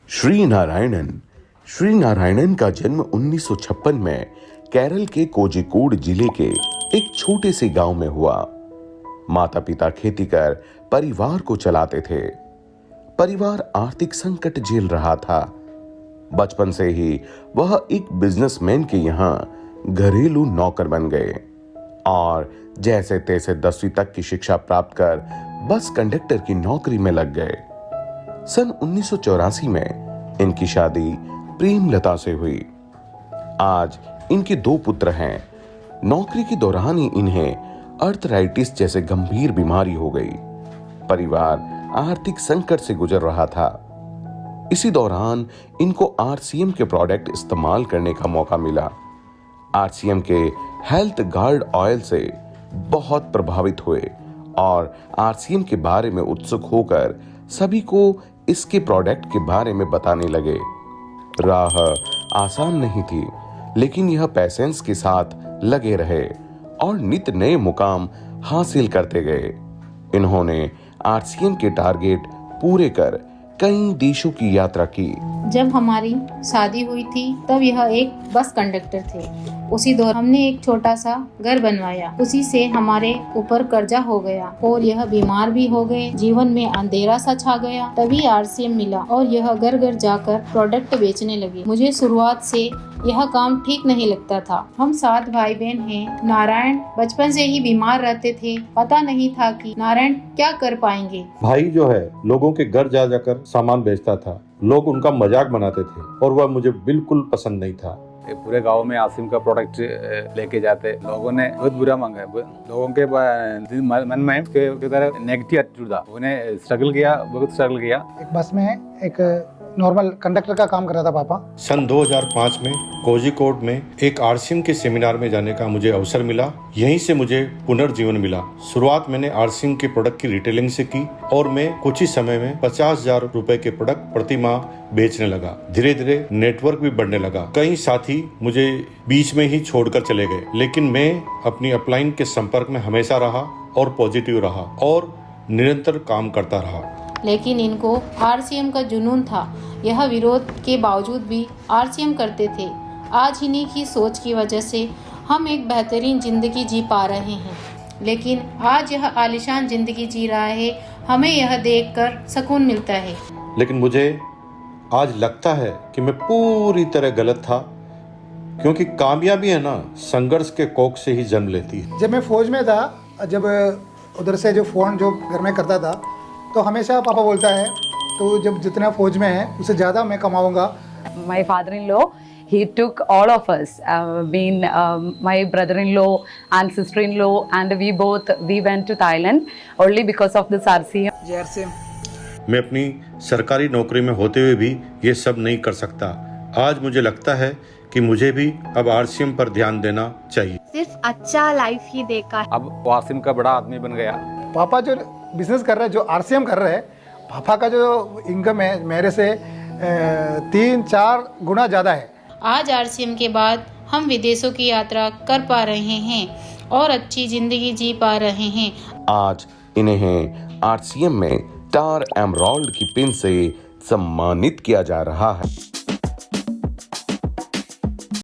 श्री नारायणन का जन्म 1956 में केरल के कोझिकोड जिले के एक छोटे से गांव में हुआ। माता पिता खेती कर परिवार को चलाते थे। परिवार आर्थिक संकट झेल रहा था। बचपन से ही वह एक बिजनेसमैन के यहाँ घरेलू नौकर बन गए और जैसे तैसे 10वीं तक की शिक्षा प्राप्त कर बस कंडक्टर की नौकरी में लग गए। सन 1984 में इनकी शादी प्रेमलता से हुई। आज इनके 2 पुत्र हैं। नौकरी के दौरान ही इन्हें अर्थराइटिस जैसे गंभीर बीमारी हो गई। परिवार आर्थिक संकट से गुजर रहा था। इसी दौरान इनको आरसीएम के प्रोडक्ट इस्तेमाल करने का मौका मिला। आरसीएम के हेल्थ गार्ड ऑयल से बहुत प्रभावित हुए और आरसीएम के बारे में उत्सुक होकर सभी को इसके प्रोडक्ट के बारे में बताने लगे। राह आसान नहीं थी, लेकिन यह पैसेंस के साथ लगे रहे और नित नए मुकाम हासिल करते गए। इन्होंने आरसीएम के टारगेट पूरे कर कई देशों की यात्रा की। जब हमारी शादी हुई थी तब यह एक बस कंडक्टर थे। उसी दौरान हमने एक छोटा सा घर बनवाया। उसी से हमारे ऊपर कर्जा हो गया और यह बीमार भी हो गए। जीवन में अंधेरा सा छा गया। तभी आरसीएम मिला और यह घर घर जाकर प्रोडक्ट बेचने लगे। मुझे शुरुआत से यह काम ठीक नहीं लगता था। हम 7 भाई बहन हैं। नारायण बचपन से ही बीमार रहते थे। पता नहीं था कि नारायण क्या कर पाएंगे। भाई जो है लोगों के घर जा जाकर सामान बेचता था। लोग उनका मजाक बनाते थे और वह मुझे बिल्कुल पसंद नहीं था। पूरे गांव में आसिम का प्रोडक्ट लेके जाते, लोगों ने बहुत बुरा मांगा। लोगों के मन में की तरह नेगेटिव एटीट्यूड था। उन्हें स्ट्रगल किया, बहुत स्ट्रगल किया। एक बस में एक नॉर्मल कंडक्टर का काम कर रहा था पापा। सन 2005 में कोझिकोड में एक आरसीएम के सेमिनार में जाने का मुझे अवसर मिला। यहीं से मुझे पुनर्जीवन मिला। शुरुआत मैंने आरसीएम के प्रोडक्ट की रिटेलिंग से की और मैं कुछ ही समय में 50,000 रुपए के प्रोडक्ट प्रति माह बेचने लगा। धीरे धीरे नेटवर्क भी बढ़ने लगा। कई साथी मुझे बीच में ही छोड़कर चले गए, लेकिन मैं अपनी अपलाइन के संपर्क में हमेशा रहा और पॉजिटिव रहा और निरंतर काम करता रहा। लेकिन इनको आरसीएम का जुनून था। यह विरोध के बावजूद भी आरसीएम करते थे। आज इन्हीं की सोच की वजह से हम एक बेहतरीन जिंदगी जी पा रहे हैं। लेकिन आज यह आलीशान जिंदगी जी रहा है। हमें यह देखकर सुकून मिलता है। लेकिन मुझे आज लगता है कि मैं पूरी तरह गलत था, क्योंकि कामयाबी है ना, संघर्ष के कोख से ही जन्म लेती है। जब मैं फौज में था, जब उधर से जो फोन जो घर में करता था, तो हमेशा पापा बोलता है तो जब जितना फौज में है उससे ज़्यादा मैं कमाऊंगा। My father-in-law, he took all of us, my brother-in-law and sister-in-law, and we went to Thailand only because of this RCM. मैं अपनी सरकारी नौकरी में होते हुए भी ये सब नहीं कर सकता। आज मुझे लगता है कि मुझे भी अब आरसीएम पर ध्यान देना चाहिए। सिर्फ अच्छा लाइफ ही देखा। अब वो आसिम का बड़ा आदमी बन गया। पापा जो बिजनेस कर रहे हैं, जो आरसीएम कर रहे हैं, पापा का जो इनकम है मेरे से 3-4 गुना ज़्यादा है। आज आरसीएम के बाद हम विदेशों की यात्रा कर पा रहे हैं और अच्छी जिंदगी जी पा रहे हैं। आज इन्हें आरसीएम में टार एमराल्ड की पिन से सम्मानित किया जा रहा है।